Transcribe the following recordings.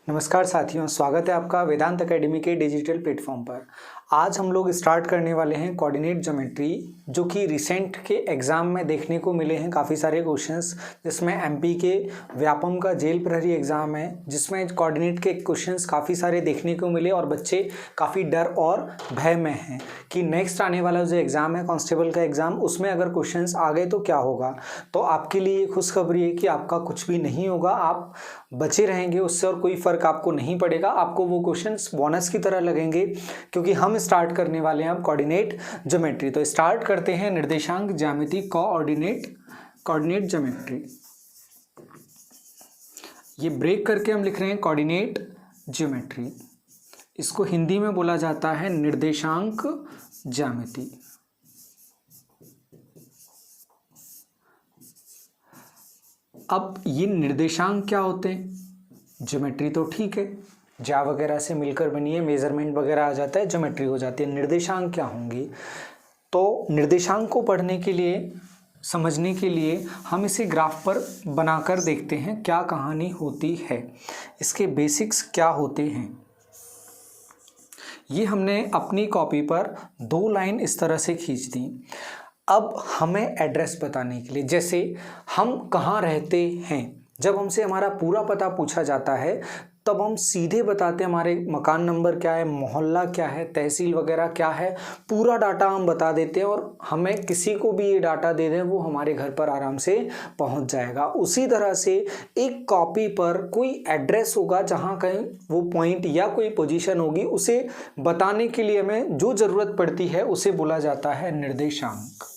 नमस्कार साथियों, स्वागत है आपका वेदांत एकेडमी के डिजिटल प्लेटफॉर्म पर। आज हम लोग स्टार्ट करने वाले हैं कोऑर्डिनेट ज्योमेट्री, जो कि रिसेंट के एग्ज़ाम में देखने को मिले हैं काफ़ी सारे क्वेश्चंस, जिसमें एमपी के व्यापम का जेल प्रहरी एग्ज़ाम है, जिसमें कोऑर्डिनेट के क्वेश्चंस काफ़ी सारे देखने को मिले और बच्चे काफ़ी डर और भय में हैं कि नेक्स्ट आने वाला जो एग्ज़ाम है कांस्टेबल का एग्ज़ाम, उसमें अगर क्वेश्चंस आ गए तो क्या होगा। तो आपके लिए खुशखबरी है कि आपका कुछ भी नहीं होगा, आप बचे रहेंगे उससे और कोई फ़र्क आपको नहीं पड़ेगा। आपको वो क्वेश्चंस बोनस की तरह लगेंगे, क्योंकि हम स्टार्ट करने वाले हैं अब कोऑर्डिनेट ज्योमेट्री। तो स्टार्ट करते हैं निर्देशांक ज्यामिति कोऑर्डिनेट ज्योमेट्री। ये ब्रेक करके हम लिख रहे हैं कोऑर्डिनेट ज्योमेट्री। इसको हिंदी में बोला जाता है निर्देशांक ज्यामिति। अब ये निर्देशांक क्या होते हैं? ज्योमेट्री तो ठीक है, ज्या वगैरह से मिलकर बनी है, मेजरमेंट वगैरह आ जाता है, ज्योमेट्री हो जाती है। निर्देशांक क्या होंगे? तो निर्देशांक को पढ़ने के लिए, समझने के लिए हम इसे ग्राफ पर बनाकर देखते हैं क्या कहानी होती है, इसके बेसिक्स क्या होते हैं। ये हमने अपनी कॉपी पर 2 लाइन इस तरह से खींच दी। अब हमें एड्रेस बताने के लिए, जैसे हम कहाँ रहते हैं, जब हमसे हमारा पूरा पता पूछा जाता है तब हम सीधे बताते हैं हमारे मकान नंबर क्या है, मोहल्ला क्या है, तहसील वगैरह क्या है, पूरा डाटा हम बता देते हैं और हमें किसी को भी ये डाटा दे दें वो हमारे घर पर आराम से पहुंच जाएगा। उसी तरह से एक कॉपी पर कोई एड्रेस होगा, जहां कहीं वो पॉइंट या कोई पोजीशन होगी, उसे बताने के लिए हमें जो ज़रूरत पड़ती है उसे बोला जाता है निर्देशांक।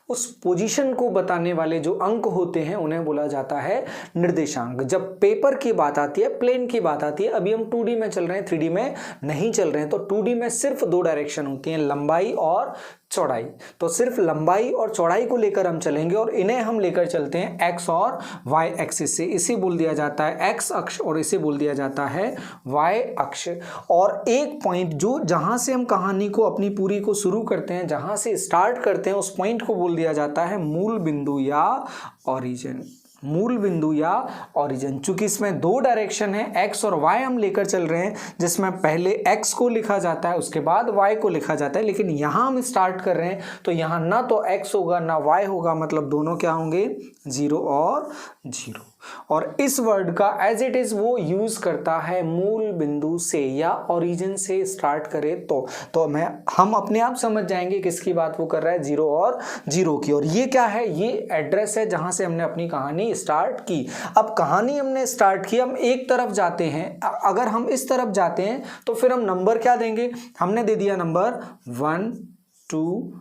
उस पोजीशन को बताने वाले जो अंक होते हैं उन्हें बोला जाता है निर्देशांक। जब पेपर की बात आती है, प्लेन की बात आती है, अभी हम 2D में चल रहे हैं, 3D में नहीं चल रहे हैं, तो 2D में सिर्फ 2 डायरेक्शन होती हैं, लंबाई और चौड़ाई। तो सिर्फ लंबाई और चौड़ाई को लेकर हम चलेंगे और इन्हें हम लेकर चलते हैं एक्स और वाई एक्सिस से। इसे बोल दिया जाता है एक्स अक्ष और इसे बोल दिया जाता है वाई अक्ष। और एक पॉइंट जो जहां से हम कहानी को अपनी पूरी को शुरू करते हैं, जहां से स्टार्ट करते हैं, उस पॉइंट को बोल दिया जाता है मूल बिंदु या ओरिजिन। मूल बिंदु या ओरिजिन। चूंकि इसमें 2 डायरेक्शन है, एक्स और वाई हम लेकर चल रहे हैं, जिसमें पहले एक्स को लिखा जाता है उसके बाद वाई को लिखा जाता है, लेकिन यहां हम स्टार्ट कर रहे हैं तो यहां ना तो एक्स होगा ना वाई होगा, मतलब दोनों क्या होंगे, 0 और 0। और इस वर्ड का एज इट इज वो यूज करता है मूल बिंदु से या ओरिजिन से स्टार्ट करे तो हम अपने आप समझ जाएंगे किसकी बात वो कर रहा है, 0 और 0 की। और ये क्या है, ये एड्रेस है जहां से हमने अपनी कहानी स्टार्ट की। अब कहानी हमने स्टार्ट की, हम एक तरफ जाते हैं, अगर हम इस तरफ जाते हैं तो फिर हम नंबर क्या देंगे, हमने दे दिया नंबर 1 2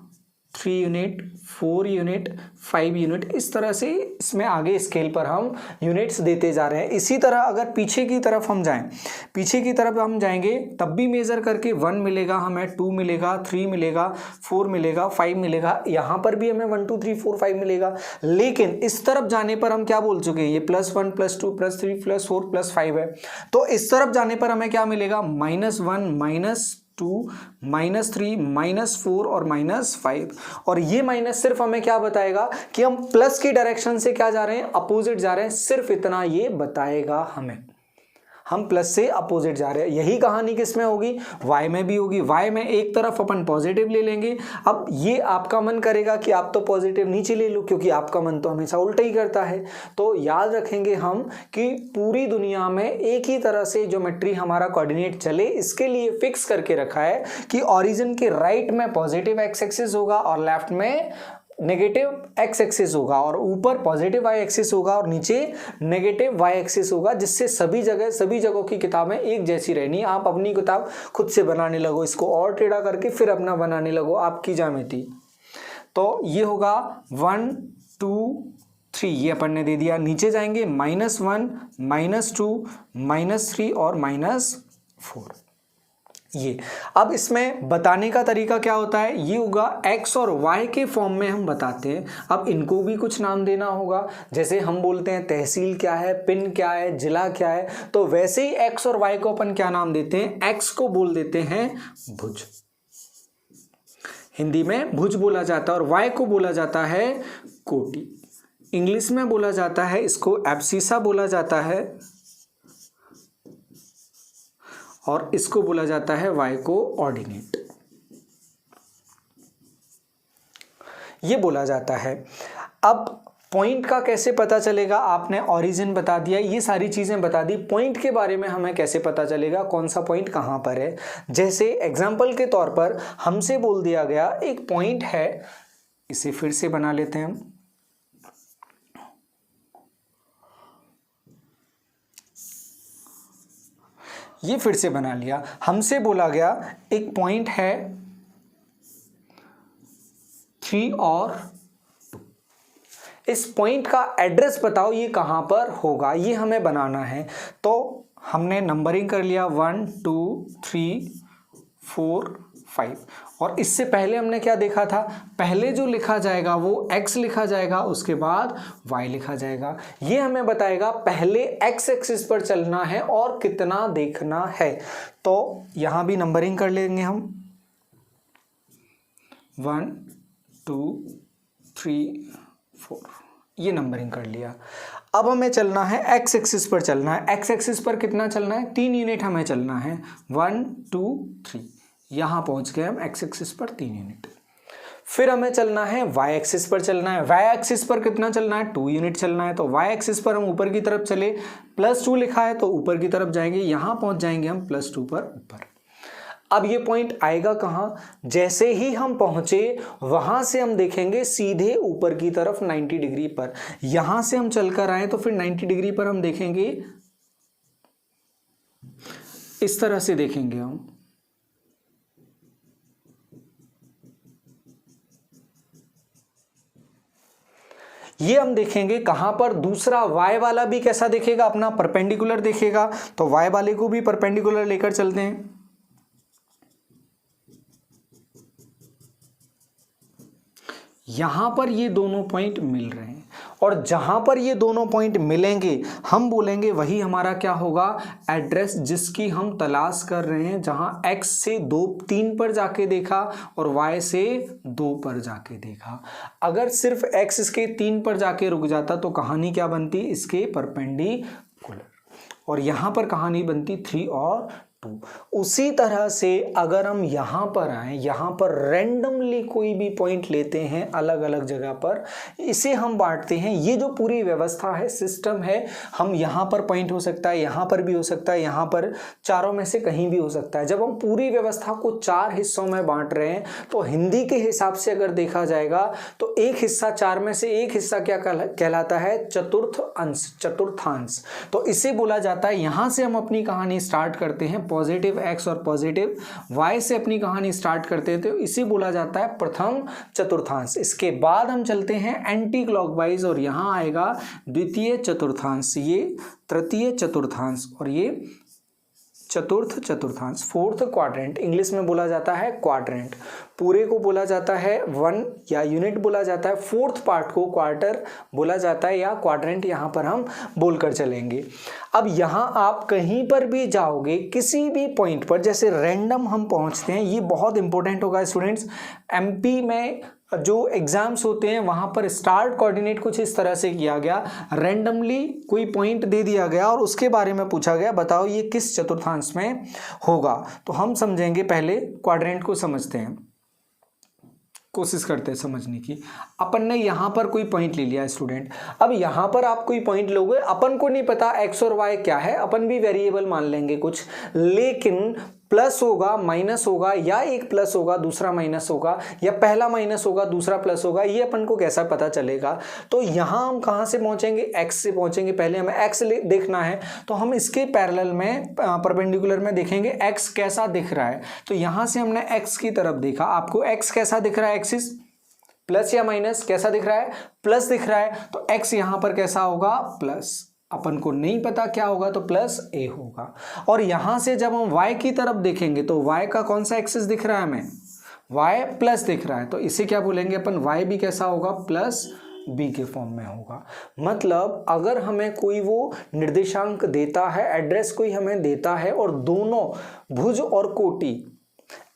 3 यूनिट, 4 यूनिट, 5 यूनिट, इस तरह से इसमें आगे स्केल पर हम यूनिट्स देते जा रहे हैं। इसी तरह अगर पीछे की तरफ हम जाएं, पीछे की तरफ हम जाएंगे तब भी मेजर करके 1 मिलेगा हमें, 2 मिलेगा, 3 मिलेगा, 4 मिलेगा, 5 मिलेगा, यहाँ पर भी हमें 1 2 3 4 5 मिलेगा। लेकिन इस तरफ जाने पर हम क्या बोल चुके हैं, ये +1 +2 +3 +4 +5 है, तो इस तरफ जाने पर हमें क्या मिलेगा, -1 -2 -3 -4 और -5। और ये माइनस सिर्फ हमें क्या बताएगा कि हम प्लस की डायरेक्शन से क्या जा रहे हैं, अपोजिट जा रहे हैं, सिर्फ इतना ये बताएगा हमें, हम प्लस से अपोजिट जा रहे हैं। यही कहानी किसमें होगी, वाई में भी होगी। वाई में एक तरफ अपन पॉजिटिव ले लेंगे। अब ये आपका मन करेगा कि आप तो पॉजिटिव नीचे ले लो, क्योंकि आपका मन तो हमेशा उल्टा ही करता है। तो याद रखेंगे हम कि पूरी दुनिया में एक ही तरह से ज्योमेट्री हमारा कोऑर्डिनेट चले, इसके लिए फिक्स करके रखा है कि ओरिजिन के राइट में पॉजिटिव एक्स एक्सिस होगा और लेफ्ट में नेगेटिव एक्स एक्सिस होगा, और ऊपर पॉजिटिव वाई एक्सिस होगा और नीचे नेगेटिव वाई एक्सिस होगा, जिससे सभी जगहों की किताबें एक जैसी रहनी। आप अपनी किताब खुद से बनाने लगो, इसको और टेढ़ा करके फिर अपना बनाने लगो आपकी ज्यामिति। तो ये होगा 1 2 3, ये अपन ने दे दिया। नीचे जाएंगे -1 -2 -3 और -4। ये अब इसमें बताने का तरीका क्या होता है, ये होगा एक्स और वाई के फॉर्म में हम बताते हैं। अब इनको भी कुछ नाम देना होगा, जैसे हम बोलते हैं तहसील क्या है, पिन क्या है, जिला क्या है, तो वैसे ही एक्स और वाई को अपन क्या नाम देते हैं, एक्स को बोल देते हैं भुज, हिंदी में भुज बोला जाता है, और वाई को बोला जाता है कोटि। इंग्लिश में बोला जाता है इसको एब्सिसा बोला जाता है, और इसको बोला जाता है y कोऑर्डिनेट। ये बोला जाता है। अब पॉइंट का कैसे पता चलेगा, आपने ओरिजिन बता दिया, ये सारी चीज़ें बता दी, पॉइंट के बारे में हमें कैसे पता चलेगा कौन सा पॉइंट कहाँ पर है। जैसे एग्जाम्पल के तौर पर हमसे बोल दिया गया एक पॉइंट है, इसे फिर से बना लेते हैं हम। ये फिर से बना लिया। हमसे बोला गया एक पॉइंट है 3 और 2। इस पॉइंट का एड्रेस बताओ ये कहां पर होगा, ये हमें बनाना है। तो हमने नंबरिंग कर लिया 1 2 3 4 5। और इससे पहले हमने क्या देखा था, पहले जो लिखा जाएगा वो x लिखा जाएगा, उसके बाद y लिखा जाएगा। ये हमें बताएगा पहले x एक्सिस पर चलना है और कितना देखना है। तो यहां भी नंबरिंग कर लेंगे हम 1 2 3 4, ये नंबरिंग कर लिया। अब हमें चलना है x एक्सिस पर चलना है। x एक्सिस पर कितना चलना है, 3 यूनिट हमें चलना है, 1 2 3, यहाँ पहुँच गए हम x एक्सिस पर 3 यूनिट। फिर हमें चलना है y एक्सिस पर चलना है। y एक्सिस पर कितना चलना है, 2 यूनिट चलना है। तो y एक्सिस पर हम ऊपर की तरफ चले, +2 लिखा है तो ऊपर की तरफ जाएंगे, यहाँ पहुँच जाएंगे हम +2 पर ऊपर। अब ये पॉइंट आएगा कहाँ, जैसे ही हम पहुंचे वहां से हम देखेंगे सीधे ऊपर की तरफ 90 डिग्री पर। यहां से हम चलकर आए तो फिर 90 डिग्री पर हम देखेंगे, इस तरह से देखेंगे हम। ये हम देखेंगे कहां पर, दूसरा y वाला भी कैसा देखेगा, अपना परपेंडिकुलर देखेगा। तो y वाले को भी परपेंडिकुलर लेकर चलते हैं। यहां पर ये दोनों पॉइंट मिल रहे हैं और जहां पर ये दोनों पॉइंट मिलेंगे हम बोलेंगे वही हमारा क्या होगा, एड्रेस जिसकी हम तलाश कर रहे हैं। जहां x से 3 पर जाके देखा और y से 2 पर जाके देखा। अगर सिर्फ x इसके 3 पर जाके रुक जाता तो कहानी क्या बनती, इसके परपेंडिकुलर, और यहां पर कहानी बनती 3 और 2। उसी तरह से अगर हम यहाँ पर आए, यहाँ पर रैंडमली कोई भी पॉइंट लेते हैं अलग अलग जगह पर, इसे हम बांटते हैं। ये जो पूरी व्यवस्था है, सिस्टम है, हम यहाँ पर पॉइंट हो सकता है, यहाँ पर भी हो सकता है, यहाँ पर, चारों में से कहीं भी हो सकता है। जब हम पूरी व्यवस्था को 4 हिस्सों में बांट रहे हैं तो हिंदी के हिसाब से अगर देखा जाएगा तो एक हिस्सा, 4 में से एक हिस्सा क्या कहलाता है, चतुर्थ अंश, चतुर्थांश। तो इसे बोला जाता है, यहाँ से हम अपनी कहानी स्टार्ट करते हैं, पॉजिटिव x और पॉजिटिव y से अपनी कहानी स्टार्ट करते थे, इसे बोला जाता है प्रथम चतुर्थांश। इसके बाद हम चलते हैं एंटी क्लॉकवाइज और यहाँ आएगा द्वितीय चतुर्थांश, ये तृतीय चतुर्थांश और ये चतुर्थ चतुर्थांश, फोर्थ क्वाड्रेंट। इंग्लिश में बोला जाता है क्वाड्रेंट। पूरे को बोला जाता है 1 या यूनिट बोला जाता है, फोर्थ पार्ट को क्वार्टर बोला जाता है या क्वाड्रेंट, यहाँ पर हम बोलकर चलेंगे। अब यहाँ आप कहीं पर भी जाओगे, किसी भी पॉइंट पर, जैसे रैंडम हम पहुँचते हैं, ये बहुत इंपॉर्टेंट होगा स्टूडेंट्स। एमपी में जो एग्जाम्स होते हैं वहाँ पर स्टार्ट कोऑर्डिनेट कुछ इस तरह से किया गया, रैंडमली कोई पॉइंट दे दिया गया और उसके बारे में पूछा गया, बताओ ये किस चतुर्थांश में होगा। तो हम समझेंगे, पहले क्वाड्रेंट को समझते हैं, कोशिश करते हैं समझने की। अपन ने यहाँ पर कोई पॉइंट ले लिया स्टूडेंट। अब यहाँ पर आप कोई पॉइंट लोगे, अपन को नहीं पता x और y क्या है, अपन भी वेरिएबल मान लेंगे कुछ, लेकिन प्लस होगा, माइनस होगा, या एक प्लस होगा दूसरा माइनस होगा, या पहला माइनस होगा दूसरा प्लस होगा, ये अपन को कैसा पता चलेगा। तो यहाँ हम कहाँ से पहुँचेंगे, x से पहुँचेंगे। पहले हमें x देखना है तो हम इसके पैरेलल में, परपेंडिकुलर में देखेंगे x कैसा दिख रहा है। तो यहाँ से हमने x की तरफ देखा, आपको x कैसा दिख रहा है, एक्सिस प्लस या माइनस, कैसा दिख रहा है, प्लस दिख रहा है। तो x यहाँ पर कैसा होगा, प्लस, अपन को नहीं पता क्या होगा तो प्लस a होगा। और यहां से जब हम y की तरफ देखेंगे तो y का कौन सा एक्सिस दिख रहा है हमें, y प्लस दिख रहा है, तो इसे क्या बोलेंगे अपन, y भी कैसा होगा, प्लस b के फॉर्म में होगा। मतलब अगर हमें कोई वो निर्देशांक देता है, एड्रेस कोई हमें देता है और दोनों भुज और कोटि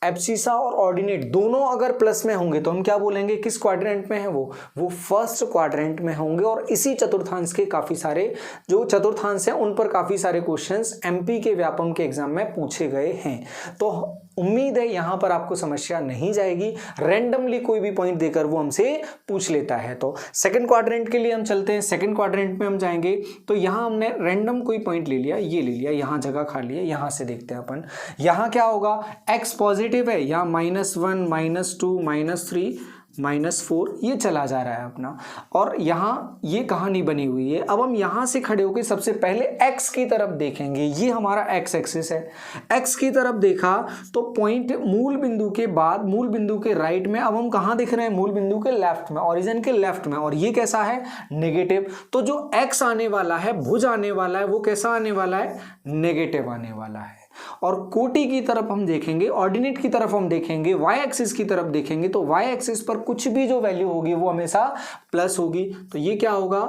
एब्सिसा और ऑर्डिनेट दोनों अगर प्लस में होंगे तो हम क्या बोलेंगे, किस क्वाड्रेंट में है वो फर्स्ट क्वाड्रेंट में होंगे। और इसी चतुर्थांश के काफी सारे जो चतुर्थांश हैं उन पर काफी सारे क्वेश्चंस एमपी के व्यापम के एग्जाम में पूछे गए हैं। तो उम्मीद है यहां पर आपको समस्या नहीं जाएगी, रैंडमली कोई भी पॉइंट देकर वो हमसे पूछ लेता है। तो सेकंड क्वाड्रेंट के लिए हम चलते हैं, सेकंड क्वाड्रेंट में हम जाएंगे तो यहां हमने रैंडम कोई पॉइंट ले लिया, ये ले लिया, यहां जगह खाली है, यहां से देखते हैं अपन यहां क्या होगा, x पॉजिटिव है, यहां -1 -2 -3 -4 ये चला जा रहा है अपना, और यहाँ ये कहानी बनी हुई है। अब हम यहाँ से खड़े होकर सबसे पहले x की तरफ देखेंगे, ये हमारा x एक्सिस है, x की तरफ देखा तो पॉइंट मूल बिंदु के बाद मूल बिंदु के राइट में, अब हम कहाँ दिख रहे हैं, मूल बिंदु के लेफ्ट में, ओरिजिन के लेफ्ट में, और ये कैसा है, नेगेटिव। तो जो x आने वाला है, भुज आने वाला है, वो कैसा आने वाला है, नेगेटिव आने वाला है। और कोटि की तरफ हम देखेंगे, ऑर्डिनेट की तरफ हम देखेंगे, वाई एक्सिस की तरफ देखेंगे तो वाई एक्सिस पर कुछ भी जो वैल्यू होगी वो हमेशा प्लस होगी। तो ये क्या होगा,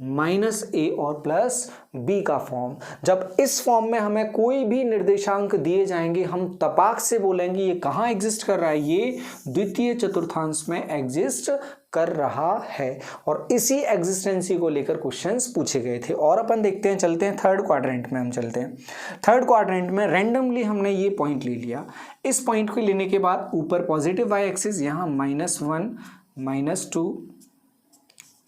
-a और +b का फॉर्म। जब इस फॉर्म में हमें कोई भी निर्देशांक दिए जाएंगे हम तपाक से बोलेंगे ये कहाँ एग्जिस्ट कर रहा है, ये द्वितीय चतुर्थांश में एग्जिस्ट कर रहा है। और इसी एग्जिस्टेंसी को लेकर क्वेश्चंस पूछे गए थे। और अपन देखते हैं, चलते हैं थर्ड क्वाड्रेंट में, हम चलते हैं थर्ड क्वाड्रेंट में। रैंडमली हमने ये पॉइंट ले लिया, इस पॉइंट को लेने के बाद ऊपर पॉजिटिव वाई एक्सिस, यहाँ -1 -2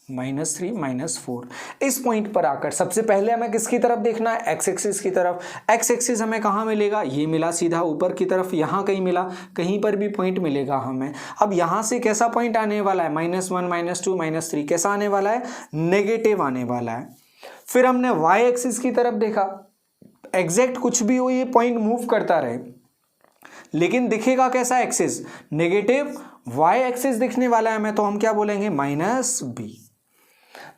-3 -4, इस पॉइंट पर आकर सबसे पहले हमें किसकी तरफ देखना है, एक्स एक्सिस की तरफ। एक्स एक्सिस हमें कहाँ मिलेगा, ये मिला सीधा ऊपर की तरफ, यहाँ कहीं मिला, कहीं पर भी पॉइंट मिलेगा हमें। अब यहाँ से कैसा पॉइंट आने वाला है, -1 -2 -3 कैसा आने वाला है, नेगेटिव आने वाला है। फिर हमने वाई एक्सिस की तरफ देखा, एग्जैक्ट कुछ भी हो ये पॉइंट मूव करता रहे लेकिन दिखेगा कैसा, एक्सिस नेगेटिव, वाई एक्सिस दिखने वाला है हमें, तो हम क्या बोलेंगे, -b।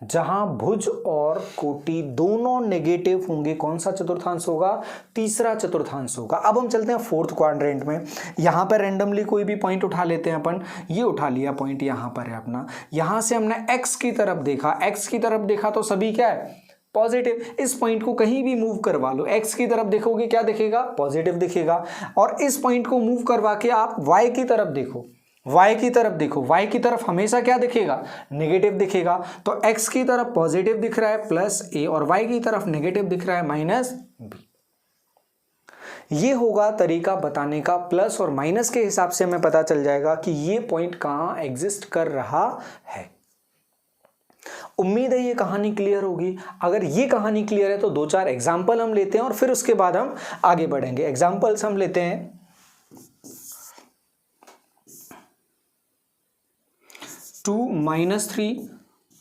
जहां भुज और कोटि दोनों नेगेटिव होंगे, कौन सा चतुर्थांश होगा, तीसरा चतुर्थांश होगा। अब हम चलते हैं फोर्थ क्वाड्रेंट में। यहां पर रैंडमली कोई भी पॉइंट उठा लेते हैं अपन, ये उठा लिया पॉइंट, यहां पर है अपना, यहां से हमने x की तरफ देखा, x की तरफ देखा तो सभी क्या है, पॉजिटिव। इस पॉइंट को कहीं भी मूव करवा लो, x की तरफ देखोगे क्या दिखेगा, पॉजिटिव दिखेगा। और इस पॉइंट को मूव करवा के आप y की तरफ देखो, y की तरफ देखो, y की तरफ हमेशा क्या दिखेगा, नेगेटिव दिखेगा। तो x की तरफ पॉजिटिव दिख रहा है +a, और y की तरफ नेगेटिव दिख रहा है -b। ये होगा तरीका बताने का, प्लस और माइनस के हिसाब से हमें पता चल जाएगा कि ये पॉइंट कहां एग्जिस्ट कर रहा है। उम्मीद है ये कहानी क्लियर होगी। अगर ये कहानी क्लियर है तो 2-4 एग्जाम्पल हम लेते हैं और फिर उसके बाद हम आगे बढ़ेंगे। एग्जाम्पल्स हम लेते हैं, 2 -3,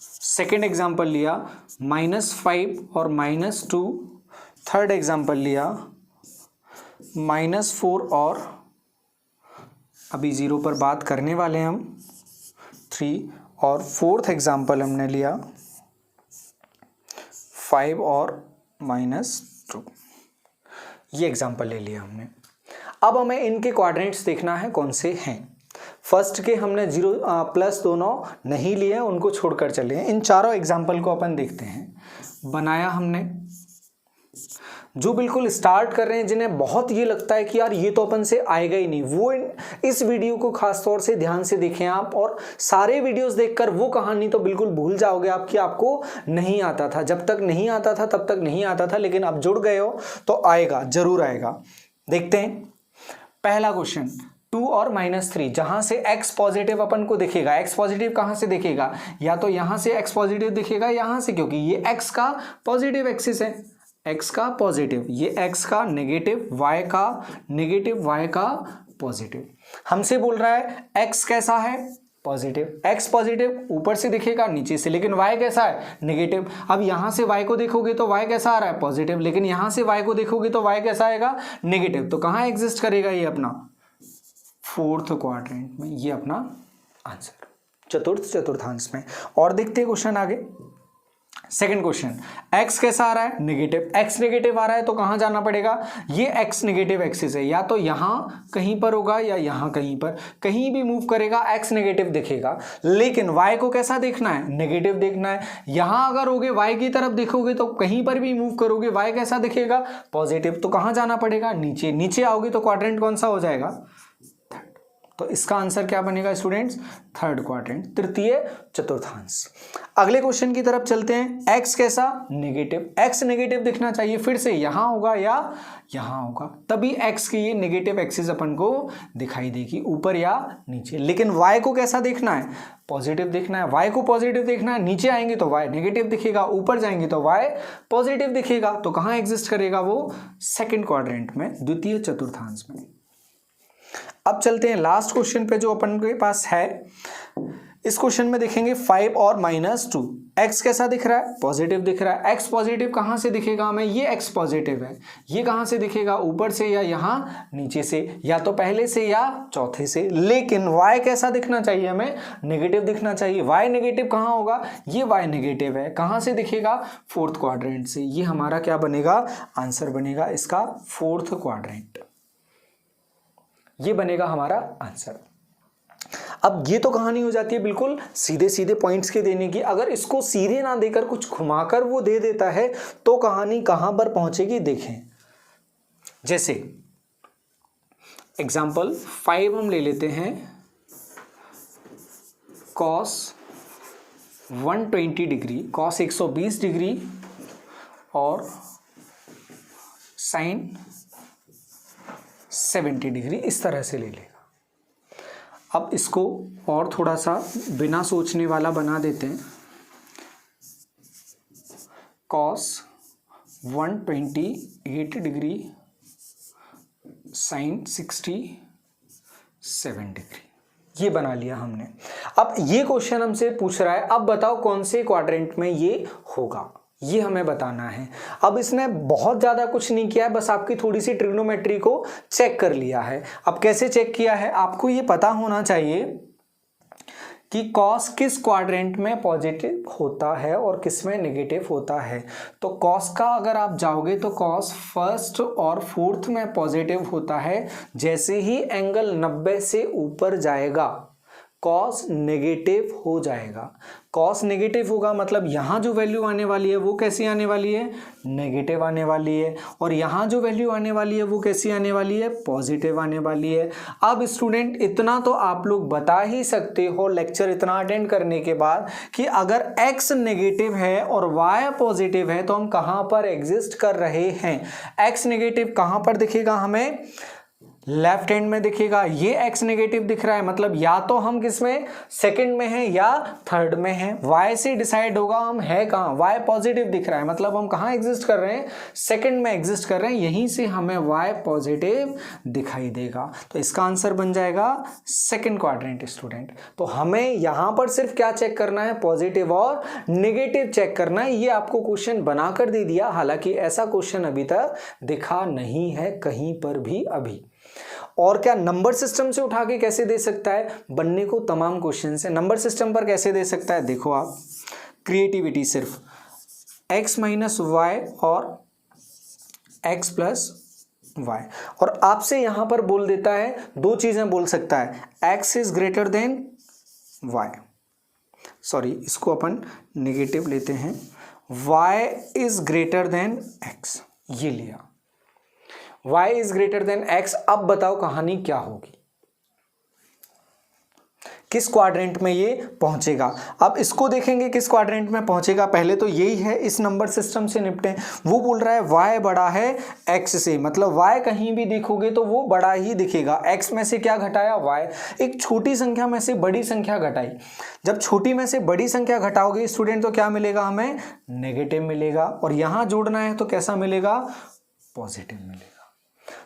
सेकेंड एग्जाम्पल लिया, -5 और -2, थर्ड एग्जाम्पल लिया, -4 और अभी 0 पर बात करने वाले हम 3, और फोर्थ एग्जाम्पल हमने लिया 5 और -2। ये एग्जाम्पल ले लिया हमने। अब हमें इनके क्वाड्रेंट्स देखना है कौन से हैं। फर्स्ट के हमने 0 प्लस दोनों नहीं लिए, उनको छोड़कर चले हैं। इन चारों एग्जाम्पल को अपन देखते हैं। बनाया हमने, जो बिल्कुल स्टार्ट कर रहे हैं, जिन्हें बहुत ये लगता है कि यार ये तो अपन से आएगा ही नहीं, वो इस वीडियो को खास तौर से ध्यान से देखें आप, और सारे वीडियोस देखकर वो कहानी तो बिल्कुल भूल जाओगे आप कि आपको नहीं आता था। जब तक नहीं आता था तब तक नहीं आता था, लेकिन आप जुड़ गए हो तो आएगा, जरूर आएगा। देखते हैं पहला क्वेश्चन, 2 और -3, जहां से x पॉजिटिव अपन को दिखेगा। x पॉजिटिव कहां से दिखेगा, या तो यहां से x पॉजिटिव दिखेगा, यहां से, क्योंकि ये x का पॉजिटिव एक्सिस है, x का पॉजिटिव, ये x का नेगेटिव, y का नेगेटिव, y का पॉजिटिव। हमसे बोल रहा है x कैसा है, पॉजिटिव। x पॉजिटिव ऊपर से दिखेगा, नीचे से, लेकिन y कैसा है, नेगेटिव। अब यहां से y को देखोगे तो y कैसा आ रहा है, पॉजिटिव, लेकिन यहां से y को देखोगे तो y कैसा आएगा, नेगेटिव। तो कहां एग्जिस्ट करेगा ये अपना, फोर्थ क्वाड्रेंट में, ये अपना आंसर, चतुर्थ चतुर्थांश में। और देखते हैं क्वेश्चन आगे। सेकंड क्वेश्चन, x कैसा आ रहा है, नेगेटिव, x नेगेटिव आ रहा है तो कहां जाना पड़ेगा, ये x नेगेटिव एक्सिस है, या तो यहां कहीं पर होगा या यहां कहीं पर, कहीं भी मूव करेगा x नेगेटिव दिखेगा। लेकिन y को कैसा देखना है, नेगेटिव देखना है। यहां अगर होगे y की तरफ देखोगे तो कहीं पर भी मूव करोगे y कैसा दिखेगा, पॉजिटिव, तो कहां जाना पड़ेगा, नीचे, नीचे आओगे तो क्वाड्रेंट कौन सा हो जाएगा, तो इसका आंसर क्या बनेगा स्टूडेंट्स, थर्ड क्वाड्रेंट, तृतीय चतुर्थांश। अगले क्वेश्चन की तरफ चलते हैं, x कैसा, नेगेटिव, x नेगेटिव दिखना चाहिए, फिर से यहां होगा या यहां होगा, तभी x की ये नेगेटिव एक्सिस अपन को दिखाई देगी, ऊपर या नीचे। लेकिन y को कैसा देखना है, पॉजिटिव देखना है, y को पॉजिटिव देखना है, नीचे आएंगे तो y नेगेटिव दिखेगा, ऊपर जाएंगे तो y पॉजिटिव दिखेगा, तो कहां एग्जिस्ट करेगा वो, सेकंड क्वाड्रेंट में, द्वितीय चतुर्थांश में। अब चलते हैं लास्ट क्वेश्चन पे जो अपन के पास है। इस क्वेश्चन में देखेंगे 5 और -2, x कैसा दिख रहा है, पॉजिटिव दिख रहा है। x पॉजिटिव कहां से दिखेगा हमें, ये x पॉजिटिव है, ये कहां से दिखेगा, ऊपर से या यहां नीचे से, या तो पहले से या चौथे से। लेकिन y कैसा दिखना चाहिए हमें, नेगेटिव दिखना चाहिए। y नेगेटिव कहां होगा, ये y नेगेटिव है, कहां से दिखेगा, फोर्थ क्वाड्रेंट से। ये हमारा क्या बनेगा, आंसर बनेगा इसका फोर्थ क्वाड्रेंट, ये बनेगा हमारा आंसर। अब ये तो कहानी हो जाती है बिल्कुल सीधे सीधे पॉइंट्स के देने की। अगर इसको सीधे ना देकर कुछ घुमाकर वो दे देता है तो कहानी कहां पर पहुंचेगी, देखें। जैसे एग्जाम्पल 5 हम ले लेते हैं, cos 120 डिग्री, cos 120 डिग्री और sin 70 डिग्री, इस तरह से ले लेगा। अब इसको और थोड़ा सा बिना सोचने वाला बना देते हैं, cos 128 डिग्री sin 67 डिग्री, ये बना लिया हमने। अब ये क्वेश्चन हमसे पूछ रहा है, अब बताओ कौन से क्वाड्रेंट में ये होगा, ये हमें बताना है। अब इसने बहुत ज़्यादा कुछ नहीं किया है, बस आपकी थोड़ी सी ट्रिग्नोमेट्री को चेक कर लिया है। अब कैसे चेक किया है, आपको ये पता होना चाहिए कि कॉस किस क्वाड्रेंट में पॉजिटिव होता है और किस में नेगेटिव होता है। तो कॉस का अगर आप जाओगे तो कॉस फर्स्ट और फोर्थ में पॉजिटिव होता है, जैसे ही एंगल 90 से ऊपर जाएगा कॉस नेगेटिव हो जाएगा। कॉस नेगेटिव होगा मतलब यहाँ जो वैल्यू आने वाली है वो कैसी आने वाली है, नेगेटिव आने वाली है, और यहाँ जो वैल्यू आने वाली है वो कैसी आने वाली है, पॉजिटिव आने वाली है। अब स्टूडेंट इतना तो आप लोग बता ही सकते हो लेक्चर इतना अटेंड करने के बाद कि अगर x नेगेटिव है और y पॉजिटिव है तो हम कहाँ पर एग्जिस्ट कर रहे हैं। x नेगेटिव कहाँ पर दिखेगा हमें, लेफ्ट हैंड में दिखेगा। ये x नेगेटिव दिख रहा है मतलब या तो हम किस में, सेकंड में हैं या थर्ड में हैं। y से डिसाइड होगा हम है कहाँ, y पॉजिटिव दिख रहा है मतलब हम कहाँ एग्जिस्ट कर रहे हैं, सेकंड में एग्जिस्ट कर रहे हैं, यहीं से हमें y पॉजिटिव दिखाई देगा। तो इसका आंसर बन जाएगा सेकंड क्वाड्रेंट स्टूडेंट। तो हमें यहाँ पर सिर्फ क्या चेक करना है, पॉजिटिव और नेगेटिव चेक करना है। ये आपको क्वेश्चन बनाकर दे दिया, हालांकि ऐसा क्वेश्चन अभी तक दिखा नहीं है कहीं पर भी अभी। और क्या नंबर सिस्टम से उठा के कैसे दे सकता है, बनने को तमाम क्वेश्चन है, नंबर सिस्टम पर कैसे दे सकता है, देखो आप क्रिएटिविटी सिर्फ x माइनस वाई और x प्लस वाई, और आपसे यहां पर बोल देता है दो चीजें बोल सकता है, x is greater than y, sorry इसको अपन नेगेटिव लेते हैं, y is greater than x, ये लिया y is greater than x। अब बताओ कहानी क्या होगी, किस क्वाड्रेंट में ये पहुंचेगा। अब इसको देखेंगे किस क्वाड्रेंट में पहुंचेगा। पहले तो यही है, इस नंबर सिस्टम से निपटें। वो बोल रहा है y बड़ा है x से, मतलब y कहीं भी देखोगे तो वो बड़ा ही दिखेगा। x में से क्या घटाया, y, एक छोटी संख्या में से बड़ी संख्या घटाई। जब छोटी में से बड़ी संख्या घटाओगे स्टूडेंट तो क्या मिलेगा हमें, नेगेटिव मिलेगा, और यहां जोड़ना है तो कैसा मिलेगा, पॉजिटिव मिलेगा।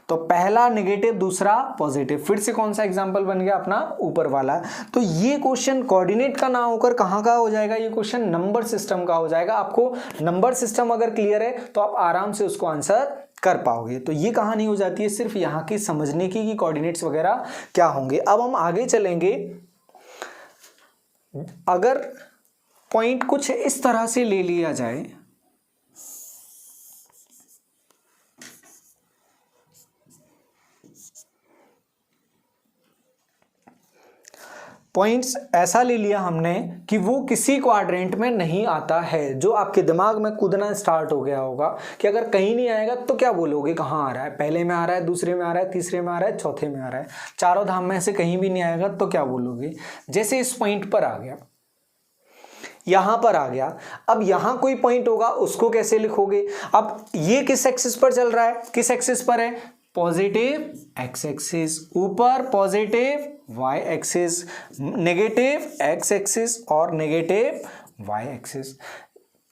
तो पहला नेगेटिव दूसरा पॉजिटिव, फिर से कौन सा एग्जांपल बन गया अपना ऊपर वाला। तो ये क्वेश्चन कोऑर्डिनेट का ना होकर कहाँ का हो जाएगा, ये क्वेश्चन नंबर सिस्टम का हो जाएगा। आपको नंबर सिस्टम अगर क्लियर है तो आप आराम से उसको आंसर कर पाओगे। तो ये कहानी हो जाती है सिर्फ यहाँ की समझने की कि कोऑर्डिनेट्स वगैरह क्या होंगे। अब हम आगे चलेंगे, अगर पॉइंट कुछ इस तरह से ले लिया जाए, पॉइंट्स ऐसा ले लिया हमने कि वो किसी क्वाड्रेंट में नहीं आता है। जो आपके दिमाग में कूदना स्टार्ट हो गया होगा कि अगर कहीं नहीं आएगा तो क्या बोलोगे, कहाँ आ रहा है, पहले में आ रहा है, दूसरे में आ रहा है, तीसरे में आ रहा है, चौथे में आ रहा है, चारों धाम में से कहीं भी नहीं आएगा तो क्या बोलोगे। जैसे इस पॉइंट पर आ गया, यहां पर आ गया, अब यहां कोई पॉइंट होगा उसको कैसे लिखोगे। अब ये किस एक्सिस पर चल रहा है, किस एक्सिस पर है, पॉजिटिव एक्स एक्सिस, ऊपर positive Y axis, negative X axis और नेगेटिव वाई एक्सिस।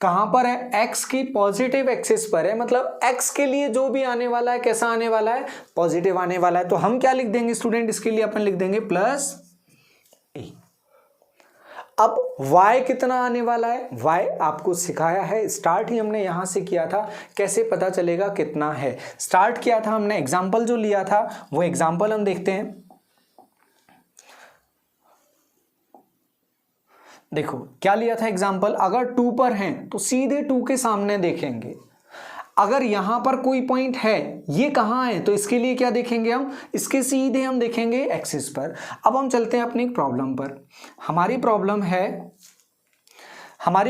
कहां पर है, एक्स की पॉजिटिव एक्सिस पर है, मतलब एक्स के लिए जो भी आने वाला है कैसा आने वाला है, पॉजिटिव आने वाला है। तो हम क्या लिख देंगे स्टूडेंट, इसके लिए अपन लिख देंगे प्लस ए। अब y कितना आने वाला है, y आपको सिखाया है, स्टार्ट ही हमने यहां से किया था, कैसे पता चलेगा कितना है। स्टार्ट किया था हमने, एग्जाम्पल जो लिया था वो एग्जाम्पल हम देखते हैं। देखो क्या लिया था एग्जाम्पल, अगर 2 पर हैं तो सीधे 2 के सामने देखेंगे। अगर यहां पर कोई पॉइंट है, ये कहां है, तो इसके लिए क्या देखेंगे हम, इसके सीधे हम देखेंगे एक्सिस पर। अब हम चलते हैं अपनी प्रॉब्लम पर। हमारी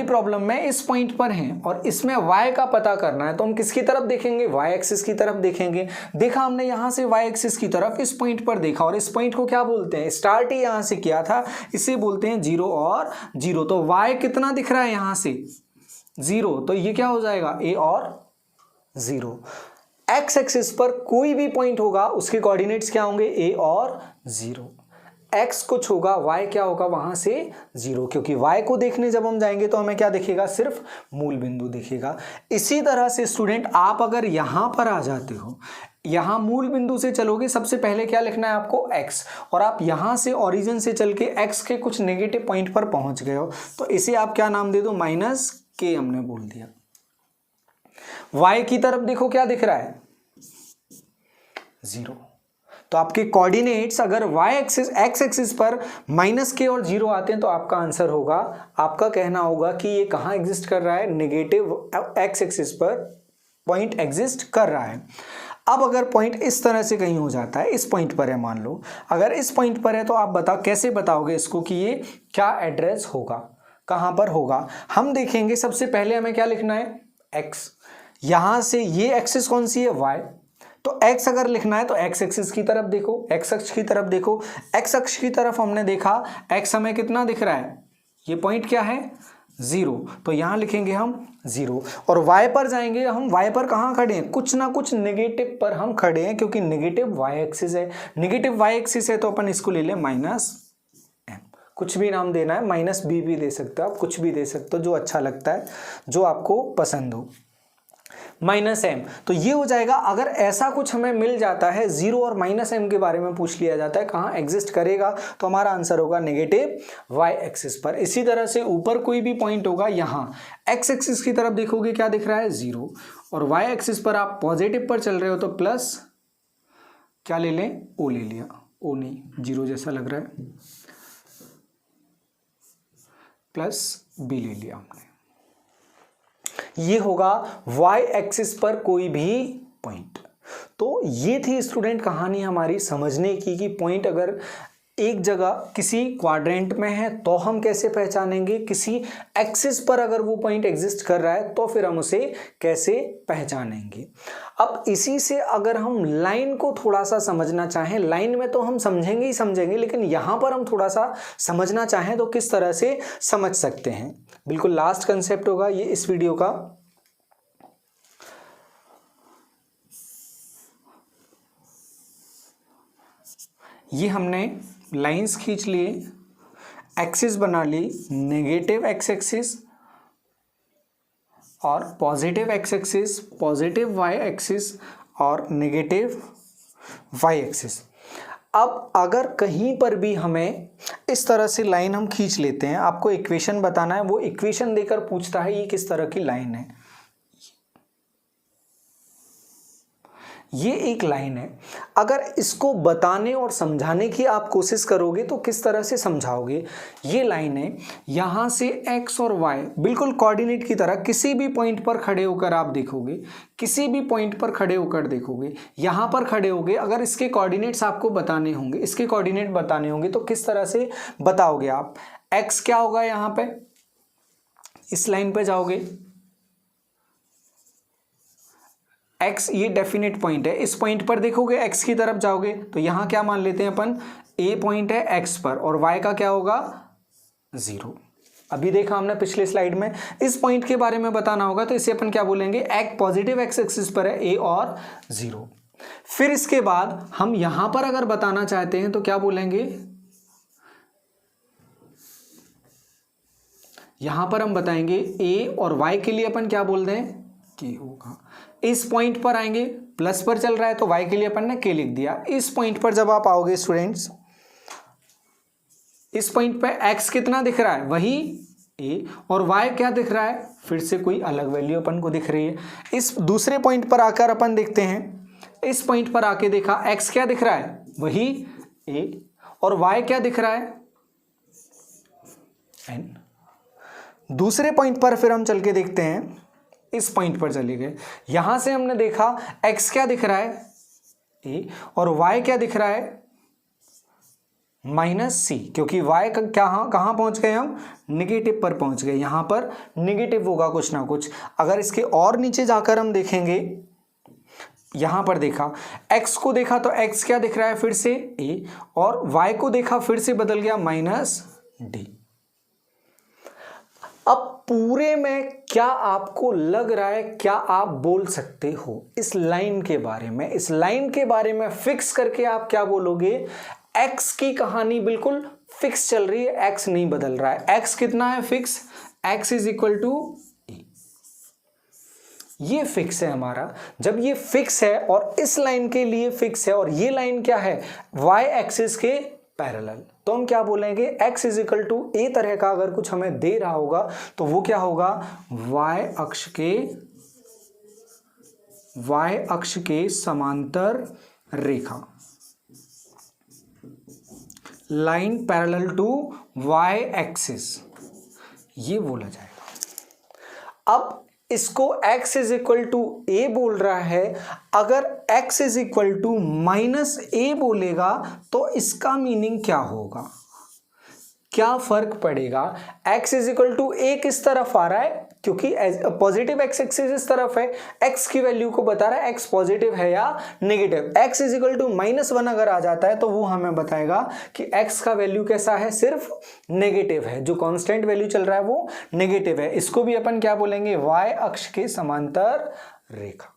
प्रॉब्लम में इस पॉइंट पर हैं और इसमें y का पता करना है, तो हम किसकी तरफ देखेंगे, y एक्सिस की तरफ देखेंगे। देखा हमने यहां से y एक्सिस की तरफ, इस पॉइंट पर देखा, और इस पॉइंट को क्या बोलते हैं, स्टार्ट ही यहां से किया था, इसे बोलते हैं 0 और 0। तो y कितना दिख रहा है यहां से 0, तो ये क्या हो जाएगा a और 0। एक्स एक्सिस पर कोई भी पॉइंट होगा उसके कोऑर्डिनेट्स क्या होंगे, a और 0। x कुछ होगा, y क्या होगा वहां से 0, क्योंकि y को देखने जब हम जाएंगे तो हमें क्या दिखेगा, सिर्फ मूल बिंदु दिखेगा। इसी तरह से स्टूडेंट आप अगर यहां पर आ जाते हो, यहां मूल बिंदु से चलोगे, सबसे पहले क्या लिखना है आपको x, और आप यहां से ओरिजिन से चल के x के कुछ नेगेटिव पॉइंट पर पहुंच गए हो, तो इसे आप क्या नाम दे दो, -k हमने बोल दिया। y की तरफ देखो क्या दिख रहा है 0, तो आपके कोऑर्डिनेट्स अगर y एक्सिस x एक्सिस पर -k और 0 आते हैं तो आपका आंसर होगा, आपका कहना होगा कि ये कहाँ एग्जिस्ट कर रहा है, नेगेटिव x एक्सिस पर पॉइंट एग्जिस्ट कर रहा है। अब अगर पॉइंट इस तरह से कहीं हो जाता है, इस पॉइंट पर है मान लो, अगर इस पॉइंट पर है तो आप कैसे बताओगे इसको कि ये क्या एड्रेस होगा, कहाँ पर होगा। हम देखेंगे सबसे पहले हमें क्या लिखना है, x, यहां से ये एक्सिस कौन सी है, y, तो x अगर लिखना है तो x एक्सिस की तरफ देखो, x अक्ष की तरफ देखो, x अक्ष की तरफ हमने देखा, x हमें कितना दिख रहा है, ये पॉइंट क्या है 0, तो यहां लिखेंगे हम 0। और y पर जाएंगे हम, y पर कहां खड़े हैं, कुछ ना कुछ नेगेटिव पर हम खड़े हैं, क्योंकि नेगेटिव y एक्सिस है, नेगेटिव y एक्सिस है तो अपन इसको ले लें -m, कुछ भी नाम देना है, -b भी दे सकते हो आप, कुछ भी दे सकते हो जो अच्छा लगता है, जो आपको पसंद हो, -m। तो ये हो जाएगा। अगर ऐसा कुछ हमें मिल जाता है 0 और -m के बारे में पूछ लिया जाता है कहाँ एग्जिस्ट करेगा, तो हमारा आंसर होगा नेगेटिव y एक्सिस पर। इसी तरह से ऊपर कोई भी पॉइंट होगा, यहाँ x एक्सिस की तरफ देखोगे क्या दिख रहा है 0, और y एक्सिस पर आप पॉजिटिव पर चल रहे हो तो प्लस क्या ले लें, o ले लिया, o नहीं 0 जैसा लग रहा है, +b ले लिया हमने। ये होगा y एक्सिस पर कोई भी पॉइंट। तो ये थी स्टूडेंट कहानी हमारी समझने की कि पॉइंट अगर एक जगह किसी क्वाड्रेंट में है तो हम कैसे पहचानेंगे, किसी एक्सिस पर अगर वो पॉइंट एग्जिस्ट कर रहा है तो फिर हम उसे कैसे पहचानेंगे। अब इसी से अगर हम लाइन को थोड़ा सा समझना चाहें, लाइन में तो हम समझेंगे ही समझेंगे, लेकिन यहाँ पर हम थोड़ा सा समझना चाहें तो किस तरह से समझ सकते हैं, बिल्कुल लास्ट कंसेप्ट होगा ये इस वीडियो का। ये हमने लाइंस खींच लिए, एक्सिस बना ली, नेगेटिव एक्स एक्सिस और positive X axis, positive Y axis और नेगेटिव वाई एक्सिस। अब अगर कहीं पर भी हमें इस तरह से लाइन हम खींच लेते हैं, आपको इक्वेशन बताना है, वो इक्वेशन देकर पूछता है ये किस तरह की लाइन है, ये एक लाइन है, अगर इसको बताने और समझाने की आप कोशिश करोगे तो किस तरह से समझाओगे। ये लाइन है, यहाँ से एक्स और वाई बिल्कुल कोऑर्डिनेट की तरह किसी भी पॉइंट पर खड़े होकर आप देखोगे, किसी भी पॉइंट पर खड़े होकर देखोगे, यहाँ पर खड़े होगे, अगर इसके कोऑर्डिनेट्स आपको बताने होंगे, इसके कोऑर्डिनेट बताने होंगे तो किस तरह से बताओगे आप। एक्स क्या होगा, यहाँ पे इस लाइन पे जाओगे, x ये डेफिनेट पॉइंट है, इस पॉइंट पर देखोगे x की तरफ जाओगे तो यहां क्या मान लेते हैं अपन, a पॉइंट है x पर और y का क्या होगा 0। अभी देखा हमने पिछले स्लाइड में, इस पॉइंट के बारे में बताना होगा तो इसे अपन क्या बोलेंगे, पॉजिटिव x एक्सिस पर है a और 0। फिर इसके बाद हम यहां पर अगर बताना चाहते हैं तो क्या बोलेंगे, यहां पर हम बताएंगे a और y के लिए अपन क्या बोल दें k होगा। इस पॉइंट पर आएंगे, प्लस पर चल रहा है तो y के लिए अपन ने k लिख दिया। इस पॉइंट पर जब आप आओगे स्टूडेंट्स, इस पॉइंट पे x कितना दिख रहा है, वही a, और y क्या दिख रहा है, फिर से कोई अलग वैल्यू अपन को दिख रही है। इस दूसरे पॉइंट पर आकर अपन देखते हैं, इस पॉइंट पर आके देखा x क्या दिख रहा है, वही a, और y क्या दिख रहा है n। दूसरे पॉइंट पर फिर हम चल के देखते हैं, इस पॉइंट पर चले गए, यहां से हमने देखा x क्या दिख रहा है a, और y क्या दिख रहा है -c, क्योंकि y का कहां पहुंच गए हम, निगेटिव पर पहुंच गए, यहां पर निगेटिव होगा कुछ ना कुछ। अगर इसके और नीचे जाकर हम देखेंगे, यहां पर देखा x को देखा तो x क्या दिख रहा है फिर से a, और y को देखा फिर से बदल गया -d। अब पूरे में क्या आपको लग रहा है, क्या आप बोल सकते हो इस लाइन के बारे में, इस लाइन के बारे में फिक्स करके आप क्या बोलोगे, x की कहानी बिल्कुल फिक्स चल रही है, x नहीं बदल रहा है। x कितना है fix, x is equal to a, ये फिक्स है हमारा। जब ये फिक्स है और इस लाइन के लिए फिक्स है, और ये लाइन क्या है, y एक्सिस के पैरेलल, तो हम क्या बोलेंगे, x इज इक्वल टू ए तरह का अगर कुछ हमें दे रहा होगा तो वो क्या होगा, y अक्ष के समांतर रेखा, line parallel to y axis, ये बोला जाएगा। अब इसको x is equal to a बोल रहा है, अगर x is equal to -a बोलेगा तो इसका मीनिंग क्या होगा, क्या फर्क पड़ेगा। x इज इक्वल टू ए किस तरफ आ रहा है, क्योंकि पॉजिटिव x एक्सिस इस तरफ है, x की वैल्यू को बता रहा है x पॉजिटिव है या negative. x is equal to -1 अगर आ जाता है तो वो हमें बताएगा कि x का वैल्यू कैसा है, सिर्फ नेगेटिव है, जो कांस्टेंट वैल्यू चल रहा है वो नेगेटिव है। इसको भी अपन क्या बोलेंगे, y अक्ष के समांतर रेखा।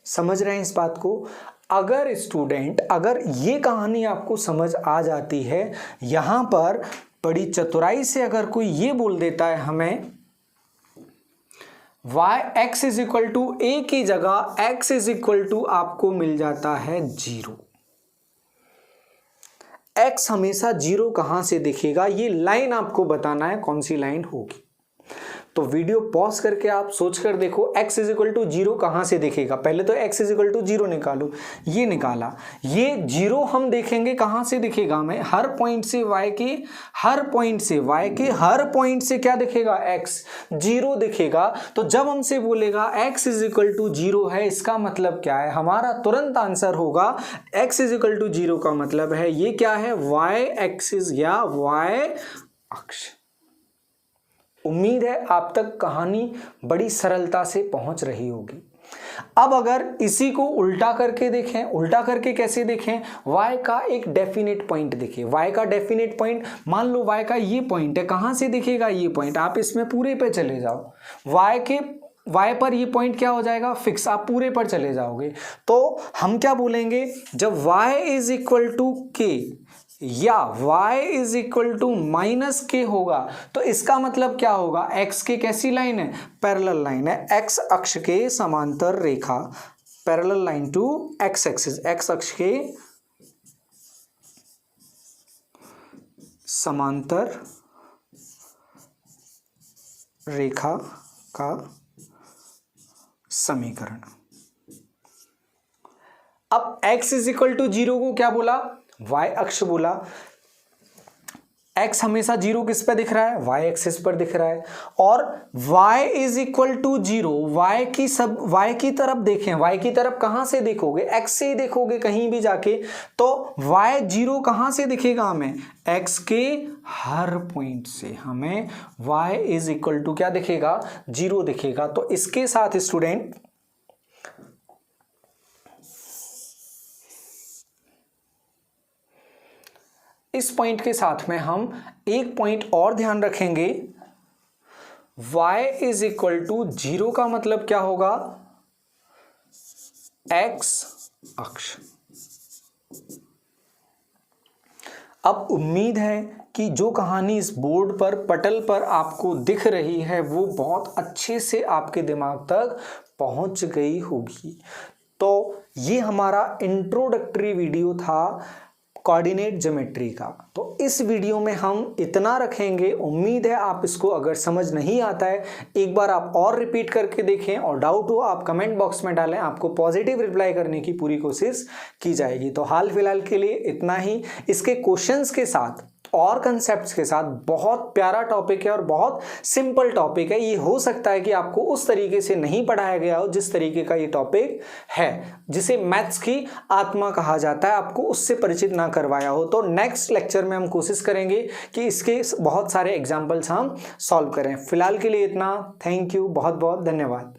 समझ रहे हैं इस बात को। अगर स्टूडेंट, अगर ये कहानी आपको समझ आ जाती है, यहां पर बड़ी चतुराई से अगर कोई ये बोल देता है हमें x इज इक्वल टू ए की जगह x इज इक्वल टू आपको मिल जाता है 0। x हमेशा 0 कहां से दिखेगा, ये लाइन आपको बताना है कौन सी लाइन होगी। तो वीडियो पॉज करके आप सोच कर देखो x इज इक्वल टू 0 कहां से दिखेगा। पहले तो x इज इक्वल टू 0 निकालो, ये निकाला, ये 0 हम देखेंगे कहां से दिखेगा हमें, हर पॉइंट से y के हर पॉइंट से क्या दिखेगा, x 0 दिखेगा। तो जब हमसे बोलेगा x इज इक्वल टू 0 है, इसका मतलब क्या है, हमारा तुरंत आंसर होगा x इज इक्वल टू 0 का मतलब है ये क्या है, y एक्सिस या y अक्ष। उम्मीद है आप तक कहानी बड़ी सरलता से पहुंच रही होगी। अब अगर इसी को उल्टा करके देखें, उल्टा करके कैसे देखें, y का एक डेफिनेट पॉइंट देखिए, y का डेफिनेट पॉइंट, मान लो y का ये पॉइंट है, कहां से दिखेगा ये पॉइंट, आप इसमें पूरे पे चले जाओ, y पर ये पॉइंट क्या हो जाएगा फिक्स, आप पूरे पर चले जाओगे। तो हम क्या बोलेंगे, जब y is equal to k या y is equal to -k होगा तो इसका मतलब क्या होगा, x के कैसी लाइन है, पैरेलल लाइन है, x अक्ष के समांतर रेखा, parallel line to x axis, x अक्ष के समांतर रेखा का समीकरण। अब x इज इक्वल टू 0 को क्या बोला, y अक्ष बोला। x हमेशा 0 किस पे दिख रहा है, y एक्सिस पर दिख रहा है। और y is equal to 0, y की तरफ देखें, y की तरफ कहां से देखोगे, x से ही देखोगे कहीं भी जाके, तो y 0 कहां से दिखेगा हमें, x के हर पॉइंट से हमें y इज इक्वल टू क्या दिखेगा, 0 दिखेगा। तो इसके साथ स्टूडेंट इस पॉइंट के साथ में हम एक पॉइंट और ध्यान रखेंगे, y इज इक्वल टू 0 का मतलब क्या होगा, x अक्ष। अब उम्मीद है कि जो कहानी इस बोर्ड पर पटल पर आपको दिख रही है वो बहुत अच्छे से आपके दिमाग तक पहुंच गई होगी। तो ये हमारा इंट्रोडक्टरी वीडियो था कोऑर्डिनेट ज्योमेट्री का। तो इस वीडियो में हम इतना रखेंगे। उम्मीद है आप इसको, अगर समझ नहीं आता है एक बार आप और रिपीट करके देखें, और डाउट हो आप कमेंट बॉक्स में डालें, आपको पॉजिटिव रिप्लाई करने की पूरी कोशिश की जाएगी। तो हाल फिलहाल के लिए इतना ही। इसके क्वेश्चंस के साथ और कंसेप्ट्स के साथ बहुत प्यारा टॉपिक है और बहुत सिंपल टॉपिक है। ये हो सकता है कि आपको उस तरीके से नहीं पढ़ाया गया हो जिस तरीके का ये टॉपिक है, जिसे मैथ्स की आत्मा कहा जाता है, आपको उससे परिचित ना करवाया हो। तो नेक्स्ट लेक्चर में हम कोशिश करेंगे कि इसके बहुत सारे एग्जाम्पल्स हम सॉल्व करें। फिलहाल के लिए इतना। थैंक यू, बहुत बहुत धन्यवाद।